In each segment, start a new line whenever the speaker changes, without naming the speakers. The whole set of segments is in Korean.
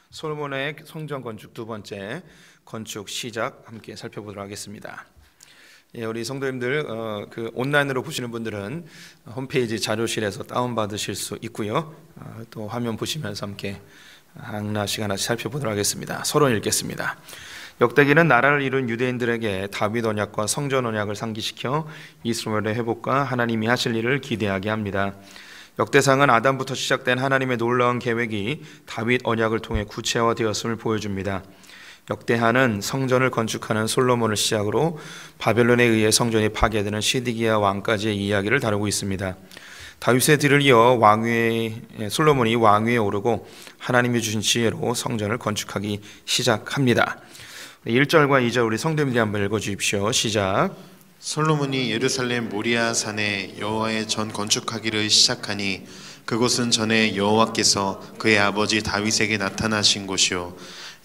솔로몬의 성전 건축 두 번째 건축 시작 함께 살펴보도록 하겠습니다. 우리 성도님들 온라인으로 보시는 분들은 홈페이지 자료실에서 다운받으실 수 있고요. 또 화면 보시면서 함께 하나씩 살펴보도록 하겠습니다. 서론 읽겠습니다. 역대기는 나라를 이룬 유대인들에게 다윗 언약과 성전 언약을 상기시켜 이스라엘의 회복과 하나님이 하실 일을 기대하게 합니다. 역대상은 아담부터 시작된 하나님의 놀라운 계획이 다윗 언약을 통해 구체화되었음을 보여줍니다. 역대하는 성전을 건축하는 솔로몬을 시작으로 바벨론에 의해 성전이 파괴되는 시드기야 왕까지의 이야기를 다루고 있습니다. 다윗의 뒤를 이어 솔로몬이 왕위에 오르고 하나님이 주신 지혜로 성전을 건축하기 시작합니다. 1절과 2절 우리 성도님들이 한번 읽어주십시오. 시작.
솔로몬이 예루살렘 모리아 산에 여호와의 전 건축하기를 시작하니 그곳은 전에 여호와께서 그의 아버지 다윗에게 나타나신 곳이요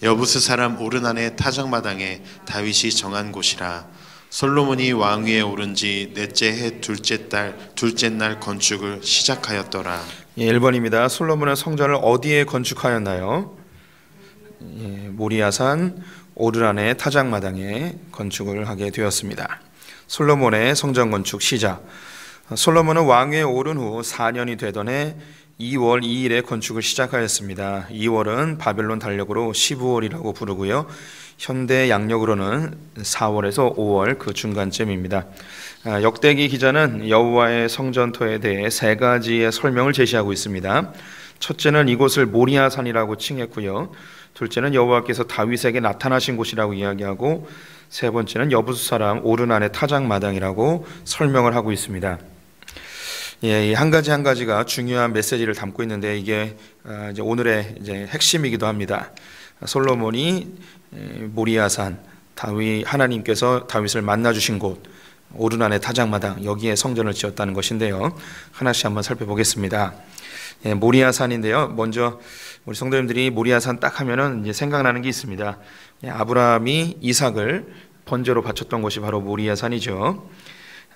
여부스 사람 오르난의 타작마당에 다윗이 정한 곳이라. 솔로몬이 왕위에 오른 지 넷째 해 둘째 날 건축을 시작하였더라.
1번입니다. 솔로몬은 성전을 어디에 건축하였나요? 모리아산 오르난의 타작마당에 건축을 하게 되었습니다. 솔로몬의 성전 건축 시작. 솔로몬은 왕위에 오른 후 4년이 되던 해 2월 2일에 건축을 시작하였습니다. 2월은 바벨론 달력으로 15월이라고 부르고요. 현대 양력으로는 4월에서 5월 그 중간쯤입니다. 역대기 기자는 여호와의 성전터에 대해 세 가지의 설명을 제시하고 있습니다. 첫째는 이곳을 모리아산이라고 칭했고요. 둘째는 여호와께서 다윗에게 나타나신 곳이라고 이야기하고 세 번째는 여부스 사람 오르난의 타작마당이라고 설명을 하고 있습니다. 이 한 가지 한 가지가 중요한 메시지를 담고 있는데 이게 이제 오늘의 핵심이기도 합니다. 솔로몬이 모리아산 하나님께서 다윗을 만나 주신 곳 오르난의 타작마당 여기에 성전을 지었다는 것인데요. 하나씩 한번 살펴보겠습니다. 모리아산인데요. 먼저 우리 성도님들이 모리아산 딱 하면은 이제 생각나는 게 있습니다. 아브라함이 이삭을 번제로 바쳤던 곳이 바로 모리아산이죠.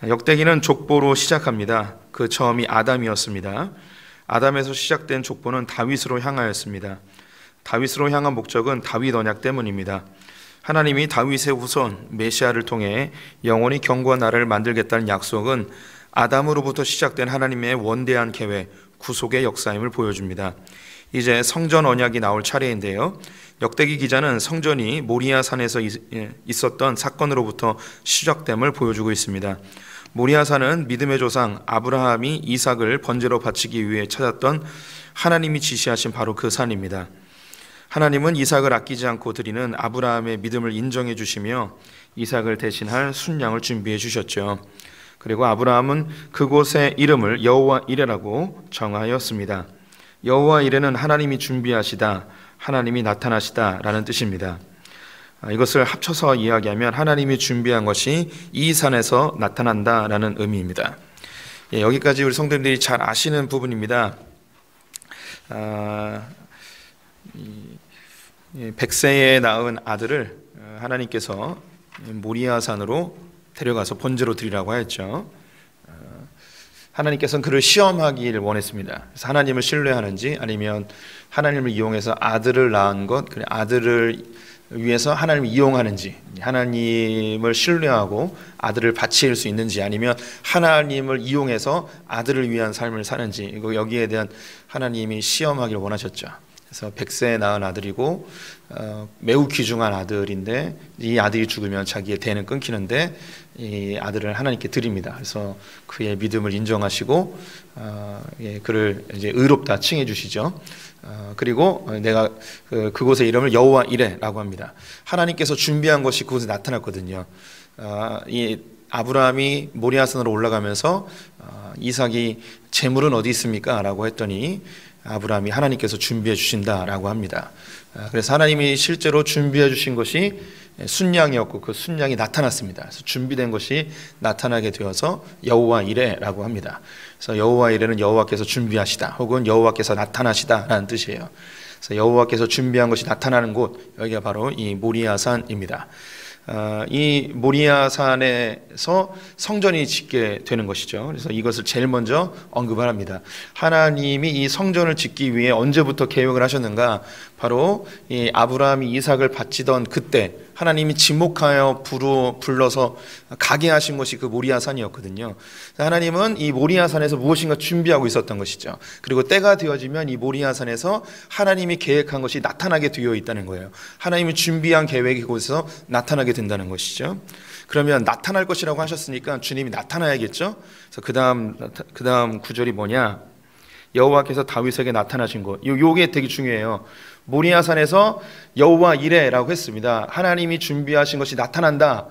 역대기는 족보로 시작합니다. 그 처음이 아담이었습니다. 아담에서 시작된 족보는 다윗으로 향하였습니다. 다윗으로 향한 목적은 다윗 언약 때문입니다. 하나님이 다윗의 후손 메시아를 통해 영원히 견고한 나라를 만들겠다는 약속은 아담으로부터 시작된 하나님의 원대한 계획, 구속의 역사임을 보여줍니다. 이제 성전 언약이 나올 차례인데요. 역대기 기자는 성전이 모리아산에서 있었던 사건으로부터 시작됨을 보여주고 있습니다. 모리아산은 믿음의 조상 아브라함이 이삭을 번제로 바치기 위해 찾았던 하나님이 지시하신 바로 그 산입니다. 하나님은 이삭을 아끼지 않고 드리는 아브라함의 믿음을 인정해 주시며 이삭을 대신할 순양을 준비해 주셨죠. 그리고 아브라함은 그곳의 이름을 여호와 이레라고 정하였습니다. 여호와 이레는 하나님이 준비하시다, 하나님이 나타나시다 라는 뜻입니다. 이것을 합쳐서 이야기하면 하나님이 준비한 것이 이 산에서 나타난다 라는 의미입니다. 여기까지 우리 성도님들이 잘 아시는 부분입니다. 100세에 낳은 아들을 하나님께서 모리아산으로 데려가서 번제로 드리라고 하였죠. 하나님께서는 그를 시험하기를 원했습니다. 그래서 하나님을 신뢰하는지 아니면 하나님을 이용해서 아들을 낳은 것, 아들을 위해서 하나님을 이용하는지, 하나님을 신뢰하고 아들을 바칠 수 있는지 아니면 하나님을 이용해서 아들을 위한 삶을 사는지 여기에 대한 하나님이 시험하기를 원하셨죠. 그래서 100세에 낳은 아들이고 매우 귀중한 아들인데 이 아들이 죽으면 자기의 대는 끊기는데 이 아들을 하나님께 드립니다. 그래서 그의 믿음을 인정하시고 그를 이제 의롭다 칭해 주시죠. 그리고 내가 그곳의 이름을 여호와 이레라고 합니다. 하나님께서 준비한 것이 그곳에 나타났거든요. 이 아브라함이 모리아산으로 올라가면서 이삭이 재물은 어디 있습니까? 라고 했더니 아브라함이 하나님께서 준비해 주신다라고 합니다. 그래서 하나님이 실제로 준비해 주신 것이 순양이었고 그 순양이 나타났습니다. 그래서 준비된 것이 나타나게 되어서 여호와 이레라고 합니다. 그래서 여호와 이레는 여호와께서 준비하시다 혹은 여호와께서 나타나시다라는 뜻이에요. 그래서 여호와께서 준비한 것이 나타나는 곳 여기가 바로 이 모리아산입니다. 이 모리아산에서 성전이 짓게 되는 것이죠. 그래서 이것을 제일 먼저 언급을 합니다. 하나님이 이 성전을 짓기 위해 언제부터 계획을 하셨는가? 바로 이 아브라함이 이삭을 바치던 그때 하나님이 지목하여 불러서 가게 하신 것이 그 모리아산이었거든요. 하나님은 이 모리아산에서 무엇인가 준비하고 있었던 것이죠. 그리고 때가 되어지면 이 모리아산에서 하나님이 계획한 것이 나타나게 되어 있다는 거예요. 하나님이 준비한 계획이 그곳에서 나타나게 된다는 것이죠. 그러면 나타날 것이라고 하셨으니까 주님이 나타나야겠죠. 그래서 그 다음 구절이 뭐냐? 여호와께서 다윗에게 나타나신 곳. 요게 되게 중요해요. 모리아산에서 여호와 이레라고 했습니다. 하나님이 준비하신 것이 나타난다고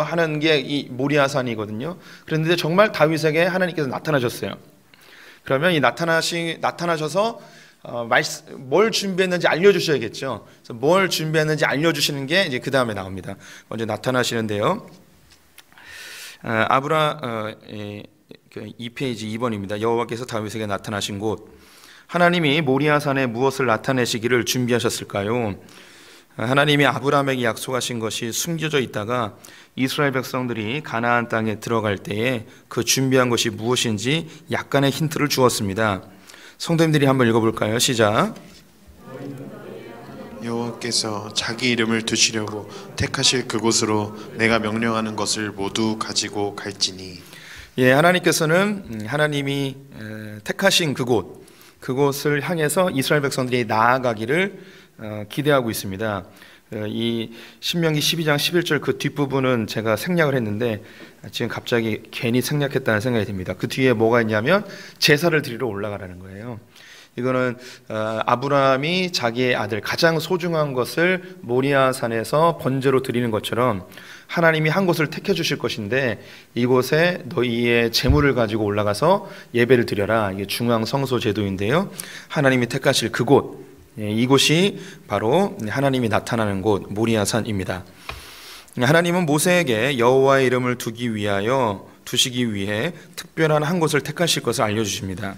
하는 게 이 모리아산이거든요. 그런데 정말 다윗에게 하나님께서 나타나셨어요. 그러면 이 나타나셔서 뭘 준비했는지 알려주셔야겠죠. 그래서 뭘 준비했는지 알려주시는 게 이제 그 다음에 나옵니다. 먼저 나타나시는데요. 2페이지 2번입니다. 여호와께서 다윗에게 나타나신 곳. 하나님이 모리아산에 무엇을 나타내시기를 준비하셨을까요? 하나님이 아브라함에게 약속하신 것이 숨겨져 있다가 이스라엘 백성들이 가나안 땅에 들어갈 때에 그 준비한 것이 무엇인지 약간의 힌트를 주었습니다. 성도님들이 한번 읽어볼까요? 시작.
여호와께서 자기 이름을 두시려고 택하실 그곳으로 내가 명령하는 것을 모두 가지고 갈지니.
예, 하나님께서는 하나님이 택하신 그곳을 향해서 이스라엘 백성들이 나아가기를 기대하고 있습니다. 이 신명기 12장 11절 그 뒷부분은 제가 생략을 했는데 지금 갑자기 괜히 생략했다는 생각이 듭니다. 그 뒤에 뭐가 있냐면 제사를 드리러 올라가라는 거예요. 이거는 아브라함이 자기의 아들 가장 소중한 것을 모리아산에서 번제로 드리는 것처럼 하나님이 한 곳을 택해 주실 것인데 이곳에 너희의 제물을 가지고 올라가서 예배를 드려라. 이게 중앙 성소 제도인데요. 하나님이 택하실 그곳, 이곳이 바로 하나님이 나타나는 곳 모리아산입니다. 하나님은 모세에게 여호와의 이름을 두시기 위해 특별한 한 곳을 택하실 것을 알려주십니다.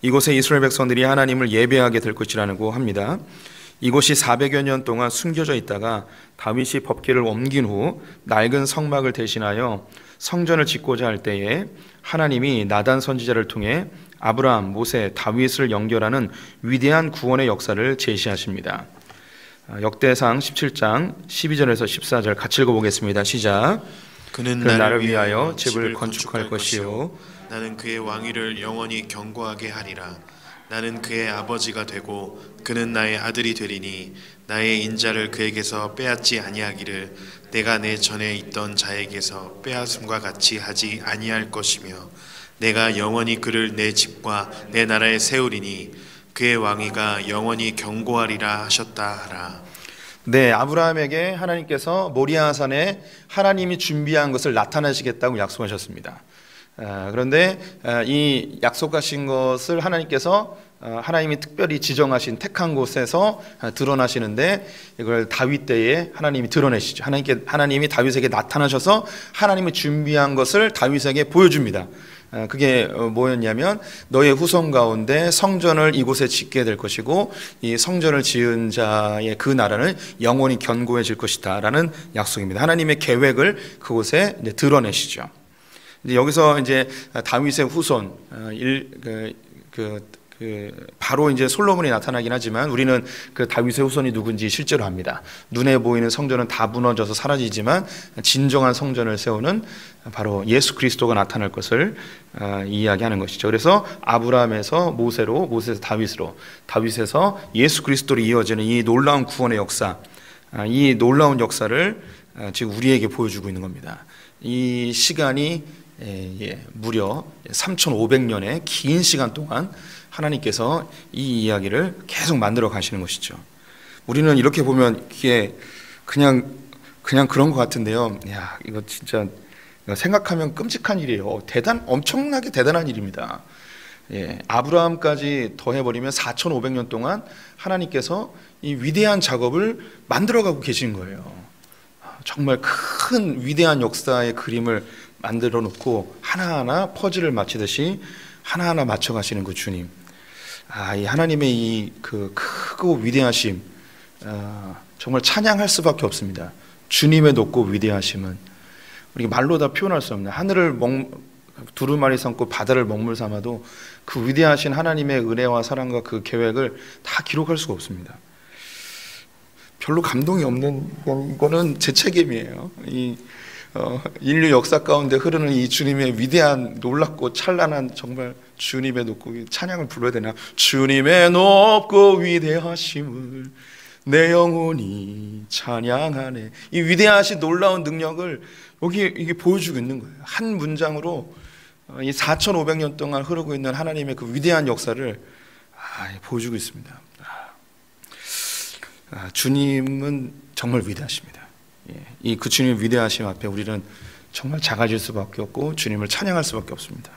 이곳에 이스라엘 백성들이 하나님을 예배하게 될 것이라고 합니다. 이곳이 400여 년 동안 숨겨져 있다가 다윗이 법궤를 옮긴 후 낡은 성막을 대신하여 성전을 짓고자 할 때에 하나님이 나단 선지자를 통해 아브라함, 모세, 다윗을 연결하는 위대한 구원의 역사를 제시하십니다. 역대상 17장 12절에서 14절 같이 읽어보겠습니다. 시작.
그는 나를 위하여 집을 건축할 것이요 나는 그의 왕위를 영원히 견고하게 하리라. 나는 그의 아버지가 되고 그는 나의 아들이 되리니 나의 인자를 그에게서 빼앗지 아니하기를 내가 내 전에 있던 자에게서 빼앗음과 같이 하지 아니할 것이며 내가 영원히 그를 내 집과 내 나라에 세우리니 그의 왕위가 영원히 견고하리라 하셨다 하라.
네, 아브라함에게 하나님께서 모리아산에 하나님이 준비한 것을 나타내시겠다고 약속하셨습니다. 그런데 이 약속하신 것을 하나님께서 하나님이 특별히 지정하신 택한 곳에서 드러나시는데 이걸 다윗 때에 하나님이 드러내시죠. 하나님이 다윗에게 나타나셔서 하나님이 준비한 것을 다윗에게 보여줍니다. 그게 뭐였냐면 너의 후손 가운데 성전을 이곳에 짓게 될 것이고 이 성전을 지은 자의 그 나라는 영원히 견고해질 것이다 라는 약속입니다. 하나님의 계획을 그곳에 이제 드러내시죠. 이제 여기서 이제 다윗의 후손 바로 이제 솔로몬이 나타나긴 하지만 우리는 그 다윗의 후손이 누군지 실제로 압니다. 눈에 보이는 성전은 다 무너져서 사라지지만 진정한 성전을 세우는 바로 예수 그리스도가 나타날 것을 이야기하는 것이죠. 그래서 아브라함에서 모세로, 모세에서 다윗으로, 다윗에서 예수 그리스도로 이어지는 이 놀라운 구원의 역사, 이 놀라운 역사를 지금 우리에게 보여주고 있는 겁니다. 이 시간이 무려 3,500년의 긴 시간 동안 하나님께서 이 이야기를 계속 만들어 가시는 것이죠. 우리는 이렇게 보면 이게 그냥 그런 것 같은데요. 야, 이거 진짜 생각하면 끔찍한 일이에요. 엄청나게 대단한 일입니다. 아브라함까지 더해버리면 4,500년 동안 하나님께서 이 위대한 작업을 만들어가고 계신 거예요. 정말 큰 위대한 역사의 그림을 만들어 놓고 하나하나 퍼즐을 맞히듯이 하나하나 맞춰가시는 그 주님. 이 하나님의 이 그 크고 위대하심, 정말 찬양할 수밖에 없습니다. 주님의 높고 위대하심은 우리 말로 다 표현할 수 없는, 하늘을 두루마리 삼고 바다를 먹물 삼아도 그 위대하신 하나님의 은혜와 사랑과 그 계획을 다 기록할 수가 없습니다. 별로 감동이 없는 거는 제 책임이에요. 인류 역사 가운데 흐르는 이 주님의 위대한, 놀랍고 찬란한, 정말 주님의 높고 찬양을 불러야 되나? 주님의 높고 위대하심을 내 영혼이 찬양하네. 이 위대하신 놀라운 능력을 여기 이게 보여주고 있는 거예요. 한 문장으로 이 4,500년 동안 흐르고 있는 하나님의 그 위대한 역사를 보여주고 있습니다. 주님은 정말 위대하십니다. 이 그 주님의 위대하심 앞에 우리는 정말 작아질 수밖에 없고 주님을 찬양할 수밖에 없습니다.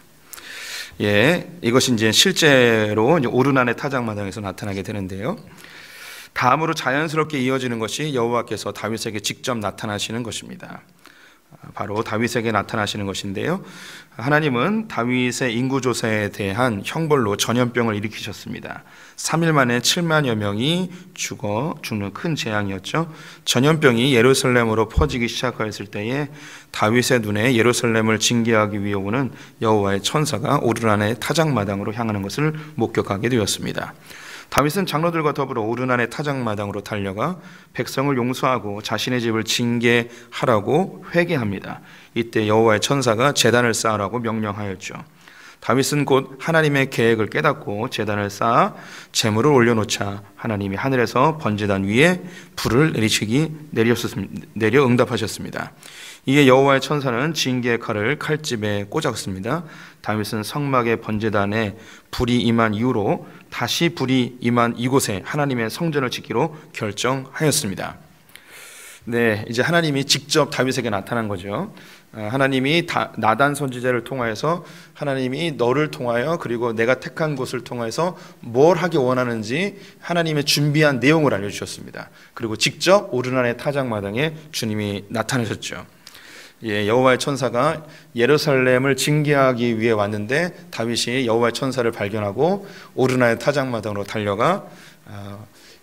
이것이 이제 실제로 오르난의 타작마당에서 나타나게 되는데요. 다음으로 자연스럽게 이어지는 것이 여호와께서 다윗에게 직접 나타나시는 것입니다. 바로 다윗에게 나타나시는 것인데요. 하나님은 다윗의 인구조사에 대한 형벌로 전염병을 일으키셨습니다. 3일 만에 7만여 명이 죽는 큰 재앙이었죠. 전염병이 예루살렘으로 퍼지기 시작하였을 때에 다윗의 눈에 예루살렘을 징계하기 위해 오는 여호와의 천사가 오르난의 타작마당으로 향하는 것을 목격하게 되었습니다. 다윗은 장로들과 더불어 오르난의 타작마당으로 달려가 백성을 용서하고 자신의 집을 징계하라고 회개합니다. 이때 여호와의 천사가 제단을 쌓으라고 명령하였죠. 다윗은 곧 하나님의 계획을 깨닫고 제단을 쌓아 제물을 올려놓자 하나님이 하늘에서 번제단 위에 불을 내려 응답하셨습니다. 이에 여호와의 천사는 징계의 칼을 칼집에 꽂았습니다. 다윗은 성막의 번제단에 불이 임한 이후로 다시 불이 임한 이곳에 하나님의 성전을 짓기로 결정하였습니다. 이제 하나님이 직접 다윗에게 나타난 거죠. 하나님이 나단 선지자를 통하여서 하나님이 너를 통하여 그리고 내가 택한 곳을 통해서 뭘 하기 원하는지 하나님의 준비한 내용을 알려주셨습니다. 그리고 직접 오르난의 타작마당에 주님이 나타나셨죠. 여호와의 천사가 예루살렘을 징계하기 위해 왔는데 다윗이 여호와의 천사를 발견하고 오르난의 타작마당으로 달려가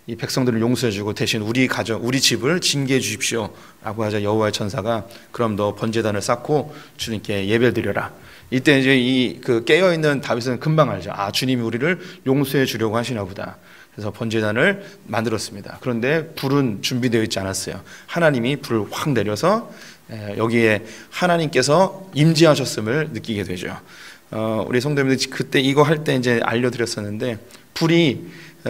이 백성들을 용서해주고 대신 우리 집을 징계해 주십시오 라고 하자 여호와의 천사가 그럼 너 번제단을 쌓고 주님께 예배를 드려라. 이때 이제 그 깨어있는 다윗은 금방 알죠. 주님이 우리를 용서해 주려고 하시나 보다. 그래서 번제단을 만들었습니다. 그런데 불은 준비되어 있지 않았어요. 하나님이 불을 확 내려서 여기에 하나님께서 임재하셨음을 느끼게 되죠. 우리 성도님들 그때 이거 할 때 이제 알려드렸었는데 불이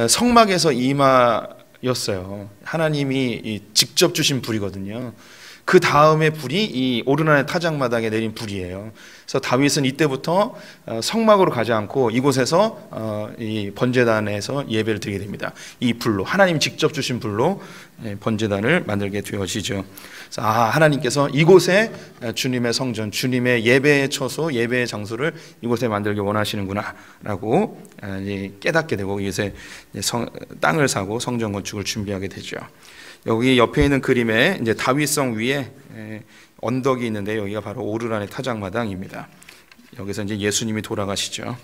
성막에서 임하였어요. 하나님이 직접 주신 불이거든요. 그 다음에 불이 이 오르난의 타작마당에 내린 불이에요. 그래서 다윗은 이때부터 성막으로 가지 않고 이곳에서 이 번제단에서 예배를 드리게 됩니다. 이 불로, 하나님 직접 주신 불로 번제단을 만들게 되어지죠. 그래서 하나님께서 이곳에 주님의 성전, 주님의 예배의 처소, 예배의 장소를 이곳에 만들기 원하시는구나 라고 깨닫게 되고 이곳에 땅을 사고 성전 건축을 준비하게 되죠. 여기 옆에 있는 그림에 이제 다윗성 위에 언덕이 있는데 여기가 바로 오르난의 타작마당입니다. 여기서 이제 예수님이 돌아가시죠.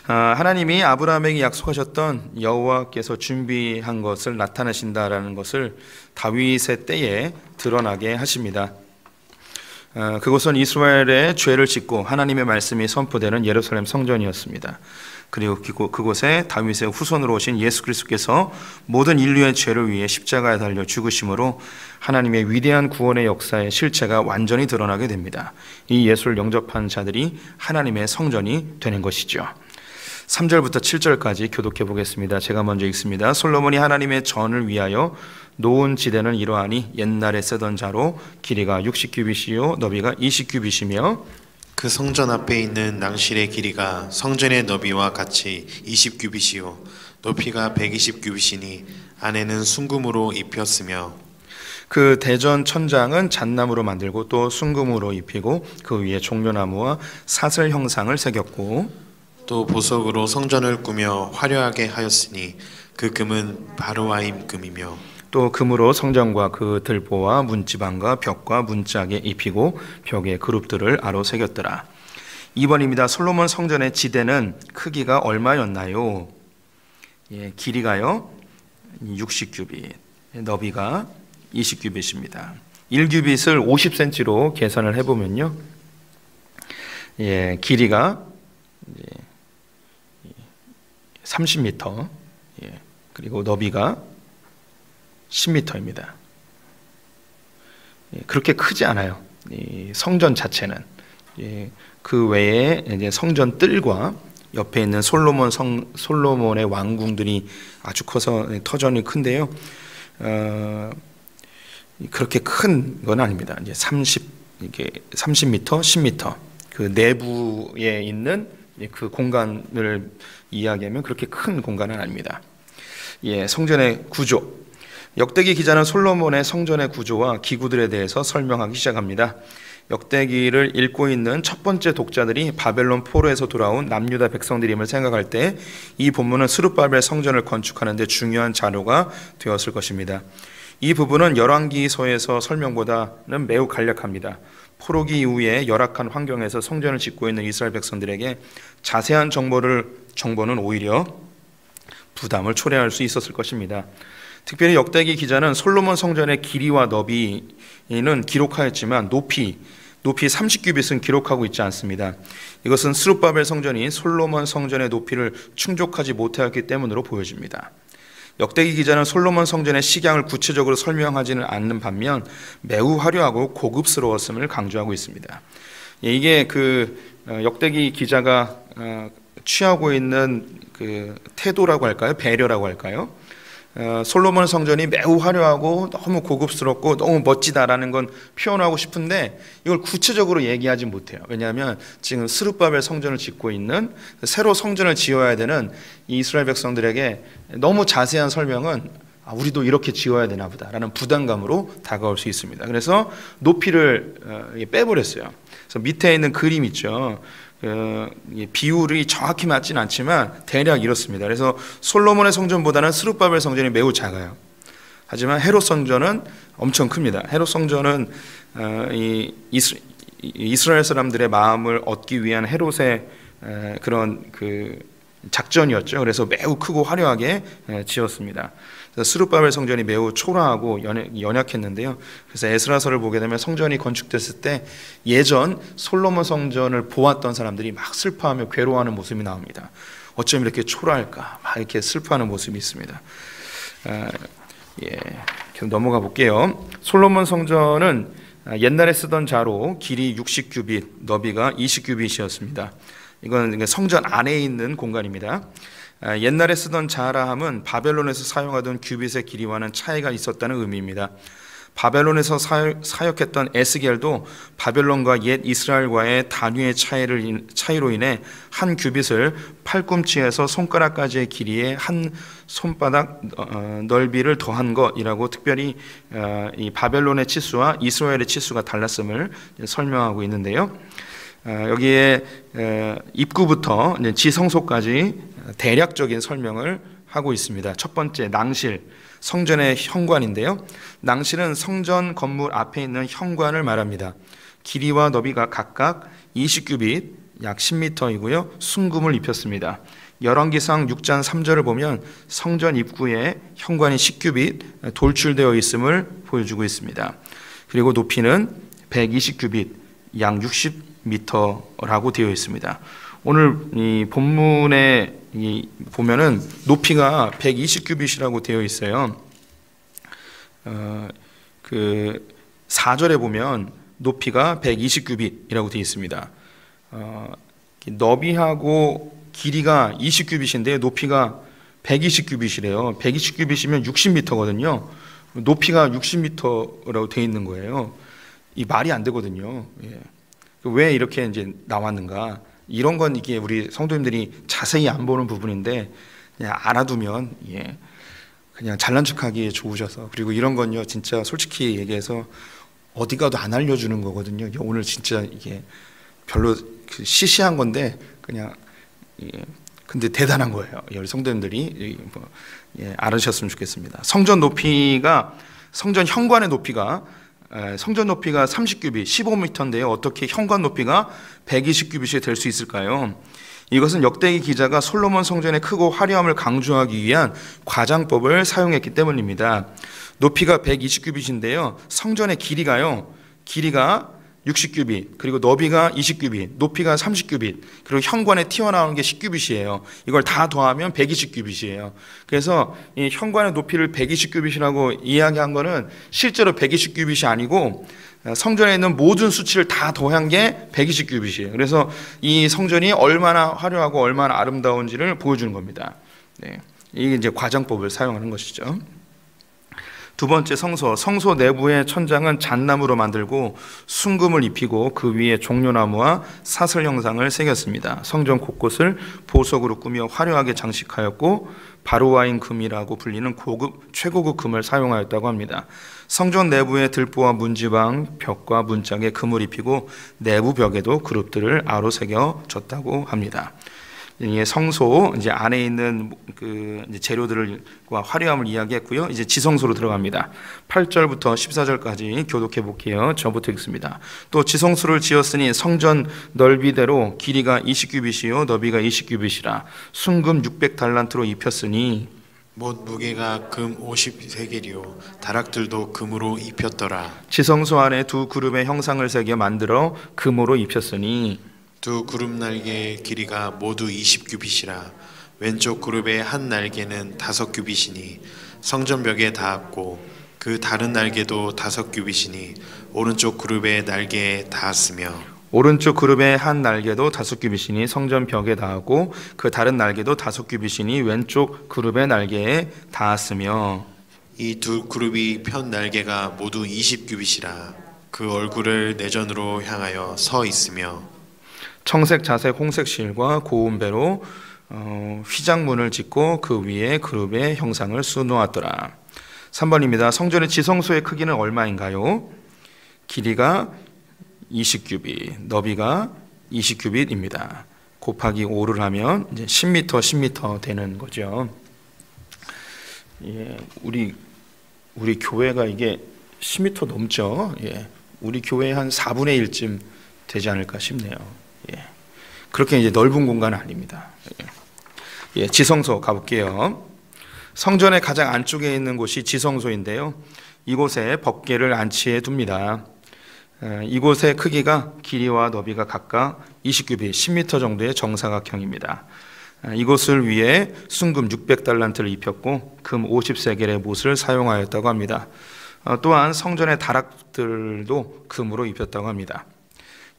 하나님이 아브라함에게 약속하셨던 여호와께서 준비한 것을 나타내신다라는 것을 다윗의 때에 드러나게 하십니다. 그곳은 이스라엘의 죄를 짓고 하나님의 말씀이 선포되는 예루살렘 성전이었습니다. 그리고 그곳에 다윗의 후손으로 오신 예수 그리스도께서 모든 인류의 죄를 위해 십자가에 달려 죽으심으로 하나님의 위대한 구원의 역사의 실체가 완전히 드러나게 됩니다. 이 예수를 영접한 자들이 하나님의 성전이 되는 것이죠. 3절부터 7절까지 교독해 보겠습니다. 제가 먼저 읽습니다. 솔로몬이 하나님의 전을 위하여 놓은 지대는 이러하니 옛날에 쓰던 자로 길이가 60규빗이요 너비가 20규빗이며
그 성전 앞에 있는 낭실의 길이가 성전의 너비와 같이 20규빗이요 높이가 120규빗이니 안에는 순금으로 입혔으며
그 대전 천장은 잣나무로 만들고 또 순금으로 입히고 그 위에 종려나무와 사슬 형상을 새겼고
또 보석으로 성전을 꾸며 화려하게 하였으니 그 금은 바로아임 금이며
또 금으로 성전과 그 들보와 문지방과 벽과 문짝에 입히고 벽에 그룹들을 아로 새겼더라. 2번입니다. 솔로몬 성전의 지대는 크기가 얼마였나요? 길이가요 60규빗, 너비가 20규빗입니다. 1규빗을 50cm로 계산을 해보면요, 길이가 30m, 그리고 너비가 10m입니다. 그렇게 크지 않아요. 이 성전 자체는. 그 외에 이제 성전 뜰과 옆에 있는 솔로몬의 왕궁들이 아주 커서 터전이 큰데요. 그렇게 큰 건 아닙니다. 이제 30m, 10m 그 내부에 있는 그 공간을 이야기하면 그렇게 큰 공간은 아닙니다. 성전의 구조. 역대기 기자는 솔로몬의 성전의 구조와 기구들에 대해서 설명하기 시작합니다. 역대기를 읽고 있는 첫 번째 독자들이 바벨론 포로에서 돌아온 남유다 백성들임을 생각할 때 이 본문은 스룹바벨 성전을 건축하는 데 중요한 자료가 되었을 것입니다. 이 부분은 열왕기서에서 설명보다는 매우 간략합니다. 포로기 이후에 열악한 환경에서 성전을 짓고 있는 이스라엘 백성들에게 자세한 정보는 오히려 부담을 초래할 수 있었을 것입니다. 특별히 역대기 기자는 솔로몬 성전의 길이와 너비는 기록하였지만 높이 30규빗은 기록하고 있지 않습니다. 이것은 스룹바벨 성전이 솔로몬 성전의 높이를 충족하지 못하였기 때문으로 보여집니다. 역대기 기자는 솔로몬 성전의 식양을 구체적으로 설명하지는 않는 반면 매우 화려하고 고급스러웠음을 강조하고 있습니다. 이게 역대기 기자가 취하고 있는 그 태도라고 할까요? 배려라고 할까요? 솔로몬 성전이 매우 화려하고 너무 고급스럽고 너무 멋지다라는 건 표현하고 싶은데 이걸 구체적으로 얘기하지 못해요. 왜냐하면 지금 스룹바벨 성전을 짓고 있는, 새로 성전을 지어야 되는 이 이스라엘 백성들에게 너무 자세한 설명은 우리도 이렇게 지어야 되나 보다라는 부담감으로 다가올 수 있습니다. 그래서 높이를 빼버렸어요. 그래서 밑에 있는 그림 있죠. 비율이 정확히 맞진 않지만 대략 이렇습니다. 그래서 솔로몬의 성전보다는 스룹바벨 성전이 매우 작아요. 하지만 헤롯 성전은 엄청 큽니다. 헤롯 성전은 이스라엘 사람들의 마음을 얻기 위한 헤롯의 그런 작전이었죠. 그래서 매우 크고 화려하게 지었습니다. 스룹바벨 성전이 매우 초라하고 연약했는데요. 그래서 에스라서를 보게 되면 성전이 건축됐을 때 예전 솔로몬 성전을 보았던 사람들이 막 슬퍼하며 괴로워하는 모습이 나옵니다. 어쩜 이렇게 초라할까? 막 이렇게 슬퍼하는 모습이 있습니다. 계속 넘어가 볼게요. 솔로몬 성전은 옛날에 쓰던 자로 길이 60규빗, 너비가 20규빗이었습니다. 이건 성전 안에 있는 공간입니다. 옛날에 쓰던 자라 함은 바벨론에서 사용하던 규빗의 길이와는 차이가 있었다는 의미입니다. 바벨론에서 사역했던 에스겔도 바벨론과 옛 이스라엘과의 단위의 차이로 인해 한 규빗을 팔꿈치에서 손가락까지의 길이에 한 손바닥 넓이를 더한 것이라고 특별히 이 바벨론의 치수와 이스라엘의 치수가 달랐음을 설명하고 있는데요. 여기에 입구부터 지성소까지 대략적인 설명을 하고 있습니다. 첫 번째, 낭실, 성전의 현관인데요. 낭실은 성전 건물 앞에 있는 현관을 말합니다. 길이와 너비가 각각 20규빗, 약 10m이고요. 순금을 입혔습니다. 열왕기상 6장 3절을 보면 성전 입구에 현관이 10규빗 돌출되어 있음을 보여주고 있습니다. 그리고 높이는 120규빗, 약 60m라고 되어 있습니다. 오늘 이 본문에 보면은 높이가 120규빗이라고 되어 있어요. 4절에 보면 높이가 120규빗이라고 되어 있습니다. 너비하고 길이가 20규빗인데 높이가 120규빗이래요. 120규빗이면 60m거든요. 높이가 60m라고 되어 있는 거예요. 이 말이 안 되거든요. 왜 이렇게 이제 나왔는가? 이런 건 이게 우리 성도님들이 자세히 안 보는 부분인데 그냥 알아두면 그냥 잘난 척하기에 좋으셔서, 그리고 이런 건요 진짜 솔직히 얘기해서 어디 가도 안 알려주는 거거든요. 오늘 진짜 이게 별로 시시한 건데 그냥 근데 대단한 거예요. 우리 성도님들이 알으셨으면 좋겠습니다. 성전 현관의 높이가 성전 높이가 30규빗, 15m인데요. 어떻게 현관 높이가 120규빗이 될 수 있을까요? 이것은 역대기 기자가 솔로몬 성전의 크고 화려함을 강조하기 위한 과장법을 사용했기 때문입니다. 높이가 120규빗인데요. 성전의 길이가 60규빗, 그리고 너비가 20규빗, 높이가 30규빗, 그리고 현관에 튀어나오는 게 10규빗이에요. 이걸 다 더하면 120규빗이에요. 그래서 이 현관의 높이를 120규빗이라고 이야기한 거는 실제로 120규빗이 아니고 성전에 있는 모든 수치를 다 더한 게 120규빗이에요. 그래서 이 성전이 얼마나 화려하고 얼마나 아름다운지를 보여주는 겁니다. 네. 이게 이제 과장법을 사용하는 것이죠. 두 번째, 성소 내부의 천장은 잣나무로 만들고 순금을 입히고 그 위에 종려나무와 사슬 형상을 새겼습니다. 성전 곳곳을 보석으로 꾸며 화려하게 장식하였고 바로와인 금이라고 불리는 최고급 금을 사용하였다고 합니다. 성전 내부의 들보와 문지방, 벽과 문짝에 금을 입히고 내부 벽에도 그룹들을 아로 새겨졌다고 합니다. 성소 이제 안에 있는 그 이제 재료들과 화려함을 이야기했고요. 이제 지성소로 들어갑니다. 8절부터 14절까지 교독해 볼게요. 저부터 읽습니다. 또 지성소를 지었으니 성전 넓이대로 길이가 20규빗이요 너비가 20규빗이라 순금 600달란트로 입혔으니
못 무게가 금 50세겔이요 다락들도 금으로 입혔더라.
지성소 안에 두 그룹의 형상을 새겨 만들어 금으로 입혔으니
두 그룹 날개의 길이가 모두 20규빗이라. 왼쪽 그룹의 한 날개는 5규빗이니 성전벽에 닿았고 그 다른 날개도 5규빗이니 오른쪽 그룹의 날개에 닿았으며
오른쪽 그룹의 한 날개도 5규빗이니 성전벽에 닿았고 그 다른 날개도 5규빗이니 왼쪽 그룹의 날개에 닿았으며
이 두 그룹이 편 날개가 모두 20규빗이라. 그 얼굴을 내전으로 향하여 서 있으며
청색, 자색, 홍색 실과 고운 배로 휘장문을 짓고 그 위에 그룹의 형상을 수놓았더라. 3번입니다. 성전의 지성소의 크기는 얼마인가요? 길이가 20규빗, 너비가 20규빗입니다. 곱하기 5를 하면 이제 10m, 10m 되는 거죠. 예, 우리 교회가 이게 10m 넘죠. 예, 우리 교회 한 4분의 1쯤 되지 않을까 싶네요. 예, 그렇게 이제 넓은 공간은 아닙니다. 예, 지성소 가볼게요. 성전의 가장 안쪽에 있는 곳이 지성소인데요. 이곳에 법궤를 안치해 둡니다. 이곳의 크기가 길이와 너비가 각각 20규빗, 10m 정도의 정사각형입니다. 이곳을 위해 순금 600달란트를 입혔고 금 50세겔의 못을 사용하였다고 합니다. 또한 성전의 다락들도 금으로 입혔다고 합니다.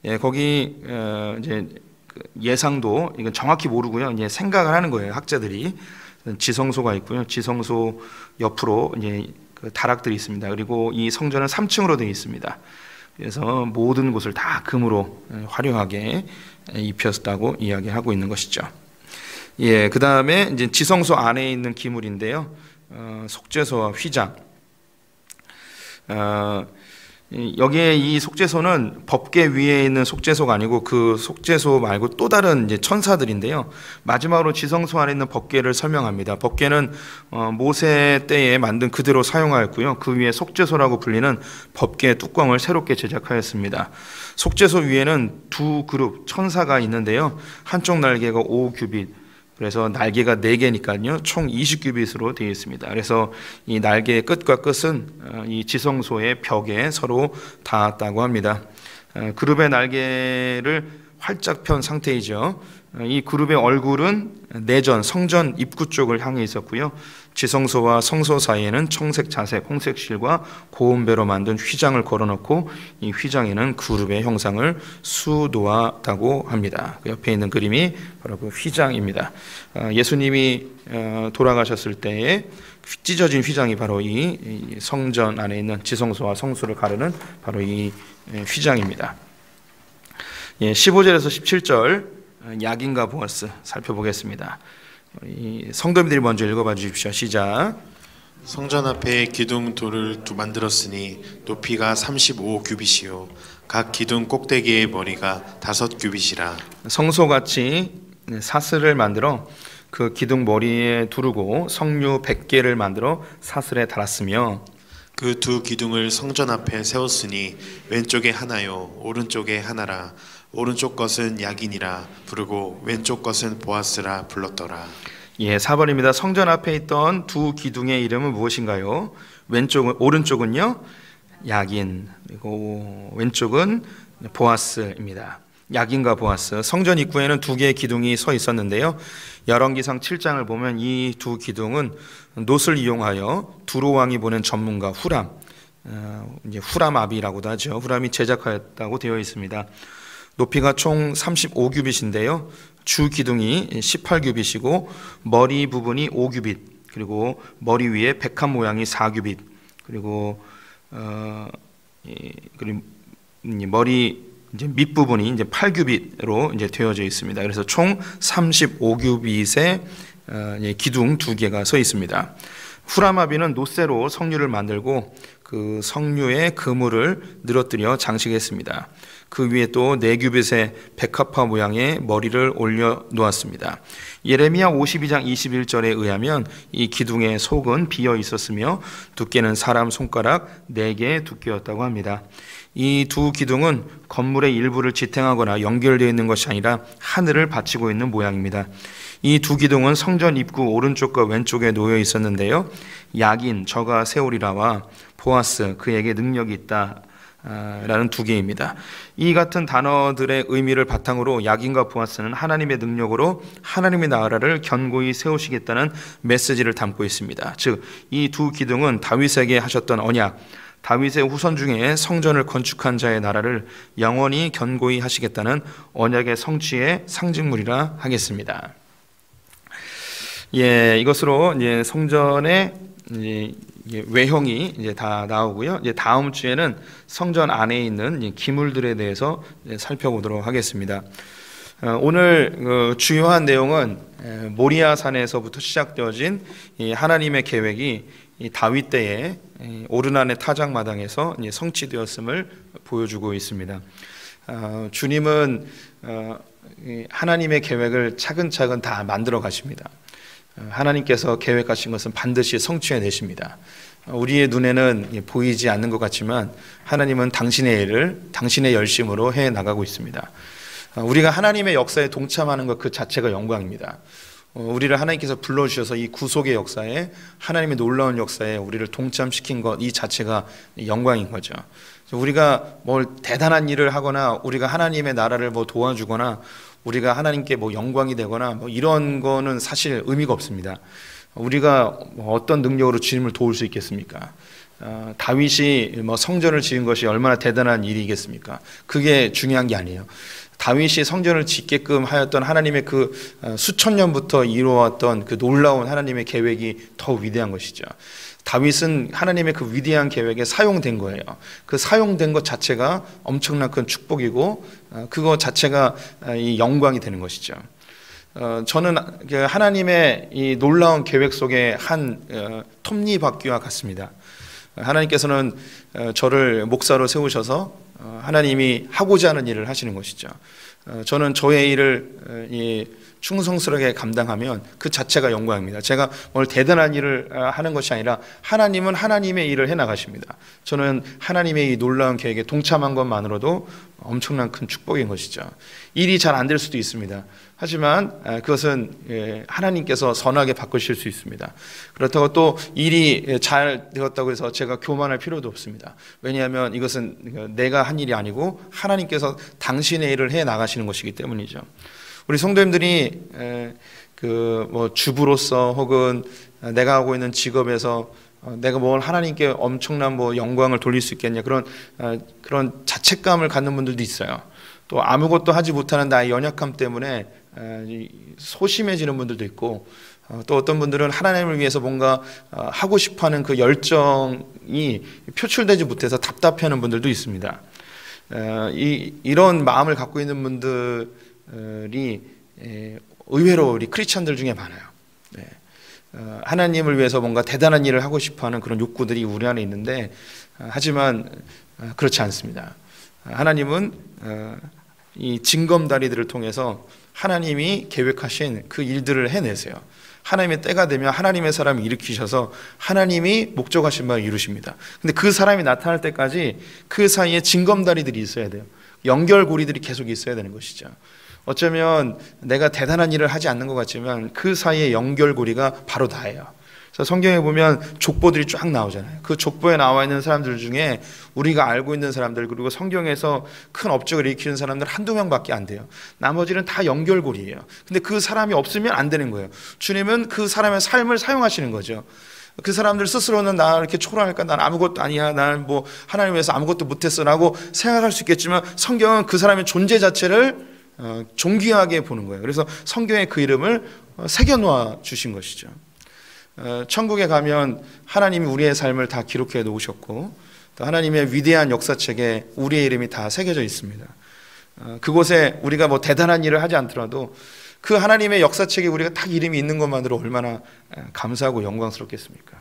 예, 거기 이제 예상도 이건 정확히 모르고요. 이제 생각을 하는 거예요. 학자들이 지성소가 있고요. 지성소 옆으로 이제 그 다락들이 있습니다. 그리고 이 성전은 3층으로 되어 있습니다. 그래서 모든 곳을 다 금으로 화려하게 입혔다고 이야기하고 있는 것이죠. 예, 그 다음에 이제 지성소 안에 있는 기물인데요. 속죄소와 휘장. 여기에 이 속죄소는 법궤 위에 있는 속죄소가 아니고 그 속죄소 말고 또 다른 이제 천사들인데요. 마지막으로 지성소 안에 있는 법궤를 설명합니다. 법궤는 모세 때에 만든 그대로 사용하였고요. 그 위에 속죄소라고 불리는 법궤 뚜껑을 새롭게 제작하였습니다. 속죄소 위에는 두 그룹 천사가 있는데요. 한쪽 날개가 5규빗, 그래서 날개가 4개니까요. 총 20규빗으로 되어 있습니다. 그래서 이 날개의 끝과 끝은 이 지성소의 벽에 서로 닿았다고 합니다. 그룹의 날개를 활짝 편 상태이죠. 이 그룹의 얼굴은 내전, 성전 입구 쪽을 향해 있었고요. 지성소와 성소 사이에는 청색, 자색, 홍색 실과 고운 배로 만든 휘장을 걸어놓고 이 휘장에는 그룹의 형상을 수놓았다고 합니다. 그 옆에 있는 그림이 바로 그 휘장입니다. 예수님이 돌아가셨을 때에 찢어진 휘장이 바로 이 성전 안에 있는 지성소와 성소를 가르는 바로 이 휘장입니다. 15절에서 17절 야긴과 보아스 살펴보겠습니다. 성도님들이 먼저 읽어봐 주십시오. 시작.
성전 앞에 기둥 돌을 만들었으니 높이가 35규빗이요 각 기둥 꼭대기의 머리가 5규빗이라.
성소같이 사슬을 만들어 그 기둥 머리에 두르고 성류 100개를 만들어 사슬에 달았으며
그 두 기둥을 성전 앞에 세웠으니 왼쪽에 하나요 오른쪽에 하나라. 오른쪽 것은 야긴이라 부르고 왼쪽 것은 보아스라 불렀더라.
예, 4번입니다. 성전 앞에 있던 두 기둥의 이름은 무엇인가요? 오른쪽은요 야긴, 그리고 왼쪽은 보아스입니다. 야긴과 보아스. 성전 입구에는 두 개의 기둥이 서 있었는데요. 열왕기상 7장을 보면 이 두 기둥은 놋을 이용하여 두로 왕이 보낸 전문가 후람, 이제 후람아비라고도 하죠. 후람이 제작하였다고 되어 있습니다. 높이가 총 35규빗인데요. 주 기둥이 18규빗이고 머리 부분이 5규빗, 그리고 머리 위에 백합 모양이 4규빗, 그리고 머리 이제 밑부분이 이제 8규빗으로 이제 되어져 있습니다. 그래서 총 35규빗의 기둥 두 개가 서 있습니다. 후라마비는 놋쇠로 성류를 만들고 그 성류에 그물을 늘어뜨려 장식했습니다. 그 위에 또 4규빗의 백합화 모양의 머리를 올려 놓았습니다. 예레미야 52장 21절에 의하면 이 기둥의 속은 비어 있었으며 두께는 사람 손가락 4개의 두께였다고 합니다. 이 두 기둥은 건물의 일부를 지탱하거나 연결되어 있는 것이 아니라 하늘을 받치고 있는 모양입니다. 이 두 기둥은 성전 입구 오른쪽과 왼쪽에 놓여 있었는데요. 야긴, 저가 세우리라와 보아스, 그에게 능력이 있다 라는 두 개입니다. 이 같은 단어들의 의미를 바탕으로 야긴과 보아스는 하나님의 능력으로 하나님의 나라를 견고히 세우시겠다는 메시지를 담고 있습니다. 즉, 이 두 기둥은 다윗에게 하셨던 언약, 다윗의 후손 중에 성전을 건축한 자의 나라를 영원히 견고히 하시겠다는 언약의 성취의 상징물이라 하겠습니다. 예, 이것으로 이제 성전의 외형이 이제 다 나오고요. 이제 다음 주에는 성전 안에 있는 기물들에 대해서 살펴보도록 하겠습니다. 오늘 주요한 내용은 모리아 산에서부터 시작되어진 하나님의 계획이 다윗 때에 오르난의 타작마당에서 성취되었음을 보여주고 있습니다. 주님은 하나님의 계획을 차근차근 다 만들어 가십니다. 하나님께서 계획하신 것은 반드시 성취해내십니다. 우리의 눈에는 보이지 않는 것 같지만 하나님은 당신의 일을 당신의 열심으로 해나가고 있습니다. 우리가 하나님의 역사에 동참하는 것 그 자체가 영광입니다. 우리를 하나님께서 불러주셔서 이 구속의 역사에, 하나님의 놀라운 역사에 우리를 동참시킨 것 이 자체가 영광인 거죠. 우리가 뭘 대단한 일을 하거나 우리가 하나님의 나라를 뭐 도와주거나 우리가 하나님께 뭐 영광이 되거나 뭐 이런 거는 사실 의미가 없습니다. 우리가 어떤 능력으로 주님을 도울 수 있겠습니까? 다윗이 뭐 성전을 지은 것이 얼마나 대단한 일이겠습니까? 그게 중요한 게 아니에요. 다윗이 성전을 짓게끔 하였던 하나님의 그 수천 년부터 이루어왔던 그 놀라운 하나님의 계획이 더 위대한 것이죠. 다윗은 하나님의 그 위대한 계획에 사용된 거예요. 그 사용된 것 자체가 엄청난 큰 축복이고 그것 자체가 이 영광이 되는 것이죠. 저는 하나님의 이 놀라운 계획 속에 한 톱니바퀴와 같습니다. 하나님께서는 저를 목사로 세우셔서 하나님이 하고자 하는 일을 하시는 것이죠. 저는 저의 일을 충성스럽게 감당하면 그 자체가 영광입니다. 제가 오늘 대단한 일을 하는 것이 아니라 하나님은 하나님의 일을 해나가십니다. 저는 하나님의 이 놀라운 계획에 동참한 것만으로도 엄청난 큰 축복인 것이죠. 일이 잘 안 될 수도 있습니다. 하지만 그것은 하나님께서 선하게 바꾸실 수 있습니다. 그렇다고 또 일이 잘 되었다고 해서 제가 교만할 필요도 없습니다. 왜냐하면 이것은 내가 한 일이 아니고 하나님께서 당신의 일을 해 나가시는 것이기 때문이죠. 우리 성도님들이 뭐 주부로서 혹은 내가 하고 있는 직업에서 내가 뭘 하나님께 엄청난 뭐 영광을 돌릴 수 있겠냐 그런 자책감을 갖는 분들도 있어요. 또 아무것도 하지 못하는 나의 연약함 때문에 소심해지는 분들도 있고 또 어떤 분들은 하나님을 위해서 뭔가 하고 싶어하는 그 열정이 표출되지 못해서 답답해하는 분들도 있습니다. 이런 마음을 갖고 있는 분들이 의외로 우리 크리스천들 중에 많아요. 하나님을 위해서 뭔가 대단한 일을 하고 싶어하는 그런 욕구들이 우리 안에 있는데 하지만 그렇지 않습니다. 하나님은 이 징검다리들을 통해서 하나님이 계획하신 그 일들을 해내세요. 하나님의 때가 되면 하나님의 사람을 일으키셔서 하나님이 목적하신 바를 이루십니다. 근데 그 사람이 나타날 때까지 그 사이에 징검다리들이 있어야 돼요. 연결고리들이 계속 있어야 되는 것이죠. 어쩌면 내가 대단한 일을 하지 않는 것 같지만 그 사이에 연결고리가 바로 나예요. 그래서 성경에 보면 족보들이 쫙 나오잖아요. 그 족보에 나와 있는 사람들 중에 우리가 알고 있는 사람들, 그리고 성경에서 큰 업적을 일으키는 사람들 한두 명밖에 안 돼요. 나머지는 다 연결고리예요. 근데 그 사람이 없으면 안 되는 거예요. 주님은 그 사람의 삶을 사용하시는 거죠. 그 사람들 스스로는 나 이렇게 초라하니까 난 아무것도 아니야, 나는 뭐 하나님 위해서 아무것도 못했어 라고 생각할 수 있겠지만, 성경은 그 사람의 존재 자체를 존귀하게 보는 거예요. 그래서 성경에 그 이름을 새겨놓아 주신 것이죠. 천국에 가면 하나님이 우리의 삶을 다 기록해 놓으셨고, 또 하나님의 위대한 역사책에 우리의 이름이 다 새겨져 있습니다. 그곳에 우리가 뭐 대단한 일을 하지 않더라도 그 하나님의 역사책에 우리가 딱 이름이 있는 것만으로 얼마나 감사하고 영광스럽겠습니까?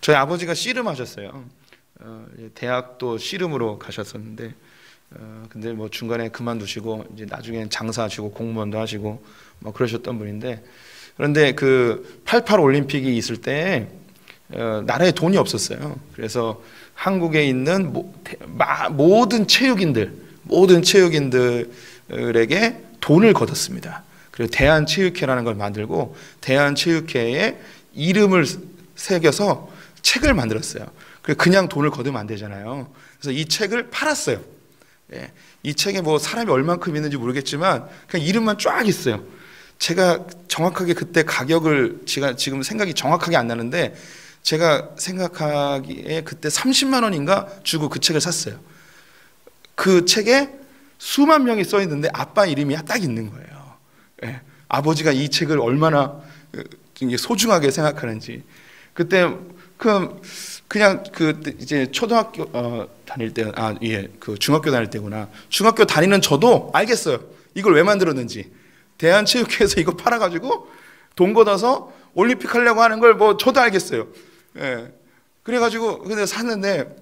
저희 아버지가 씨름하셨어요. 대학도 씨름으로 가셨었는데, 근데 뭐 중간에 그만두시고 이제 나중엔 장사하시고 공무원도 하시고 뭐 그러셨던 분인데, 그런데 그 88 올림픽이 있을 때 나라에 돈이 없었어요. 그래서 한국에 있는 모든 체육인들에게 돈을 걷었습니다. 그리고 대한체육회라는 걸 만들고 대한체육회에 이름을 새겨서 책을 만들었어요. 그냥 돈을 거두면 안 되잖아요. 그래서 이 책을 팔았어요. 이 책에 뭐 사람이 얼만큼 있는지 모르겠지만 그냥 이름만 쫙 있어요. 제가 정확하게 그때 가격을 지금 생각이 정확하게 안 나는데, 제가 생각하기에 그때 30만 원인가 주고 그 책을 샀어요. 그 책에 수만 명이 써 있는데 아빠 이름이 딱 있는 거예요. 아버지가 이 책을 얼마나 소중하게 생각하는지. 그때 그냥 이제 초등학교 다닐 때, 그 중학교 다닐 때구나. 중학교 다니는 저도 알겠어요. 이걸 왜 만들었는지. 대한체육회에서 이거 팔아가지고 돈 걷어서 올림픽 하려고 하는 걸 뭐 저도 알겠어요. 그래가지고 근데 샀는데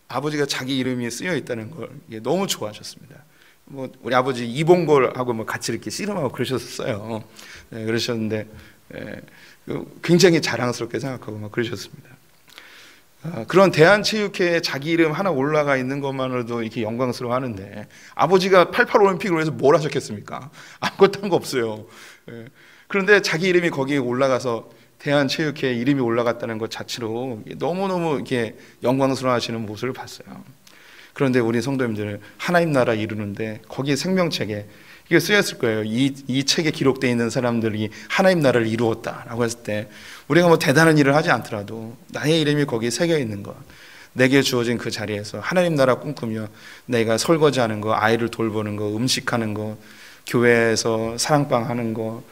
아버지가 자기 이름이 쓰여 있다는 걸 너무 좋아하셨습니다. 뭐 우리 아버지 이봉골하고 뭐 같이 이렇게 씨름하고 그러셨어요. 그러셨는데 굉장히 자랑스럽게 생각하고 막 그러셨습니다. 그런 대한체육회에 자기 이름 하나 올라가 있는 것만으로도 이렇게 영광스러워하는데, 아버지가 88 올림픽을 위해서 뭘 하셨겠습니까? 아무것도 한 거 없어요. 그런데 자기 이름이 거기에 올라가서 대한체육회에 이름이 올라갔다는 것 자체로 너무너무 이렇게 영광스러워하시는 모습을 봤어요. 그런데 우리 성도님들, 하나님 나라 이루는데 거기 생명책에 이게 쓰였을 거예요. 이 책에 기록되어 있는 사람들이 하나님 나라를 이루었다라고 했을 때, 우리가 뭐 대단한 일을 하지 않더라도 나의 이름이 거기에 새겨 있는 것, 내게 주어진 그 자리에서 하나님 나라 꿈꾸며 내가 설거지하는 거, 아이를 돌보는 거, 음식하는 거, 교회에서 사랑방 하는 거,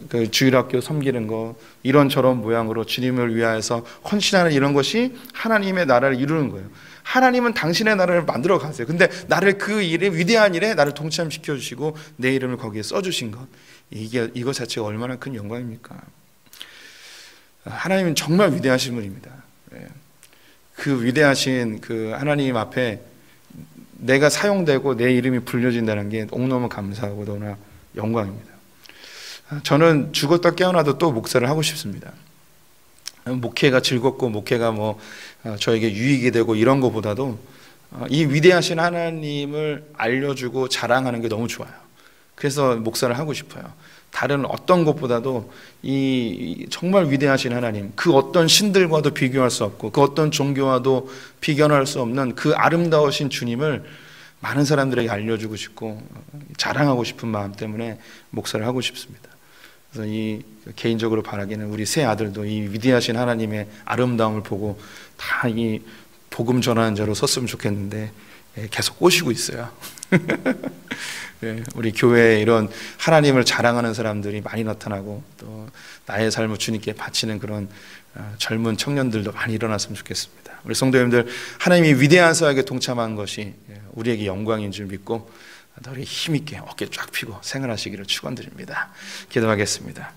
그 주일학교 섬기는 거, 이런저런 모양으로 주님을 위하여서 헌신하는 이런 것이 하나님의 나라를 이루는 거예요. 하나님은 당신의 나라를 만들어 가세요. 근데 나를 그 일에, 위대한 일에 나를 동참시켜 주시고 내 이름을 거기에 써주신 것, 이거 자체가 얼마나 큰 영광입니까? 하나님은 정말 위대하신 분입니다. 그 위대하신 그 하나님 앞에 내가 사용되고 내 이름이 불려진다는 게 너무너무 감사하고 너무나 영광입니다. 저는 죽었다 깨어나도 또 목사를 하고 싶습니다. 목회가 즐겁고 목회가 뭐 저에게 유익이 되고 이런 것보다도 이 위대하신 하나님을 알려주고 자랑하는 게 너무 좋아요. 그래서 목사를 하고 싶어요. 다른 어떤 것보다도 이 정말 위대하신 하나님, 그 어떤 신들과도 비교할 수 없고 그 어떤 종교와도 비견할 수 없는 그 아름다우신 주님을 많은 사람들에게 알려주고 싶고 자랑하고 싶은 마음 때문에 목사를 하고 싶습니다. 그래서 이 개인적으로 바라기는 우리 세 아들도 이 위대하신 하나님의 아름다움을 보고 다 이 복음 전하는 자로 섰으면 좋겠는데 계속 꼬시고 있어요. 우리 교회에 이런 하나님을 자랑하는 사람들이 많이 나타나고 또 나의 삶을 주님께 바치는 그런 젊은 청년들도 많이 일어났으면 좋겠습니다. 우리 성도님들, 하나님이 위대한 사역에 동참한 것이 우리에게 영광인 줄 믿고 더 힘있게 어깨 쫙 펴고 생활하시기를 축원드립니다. 기도하겠습니다.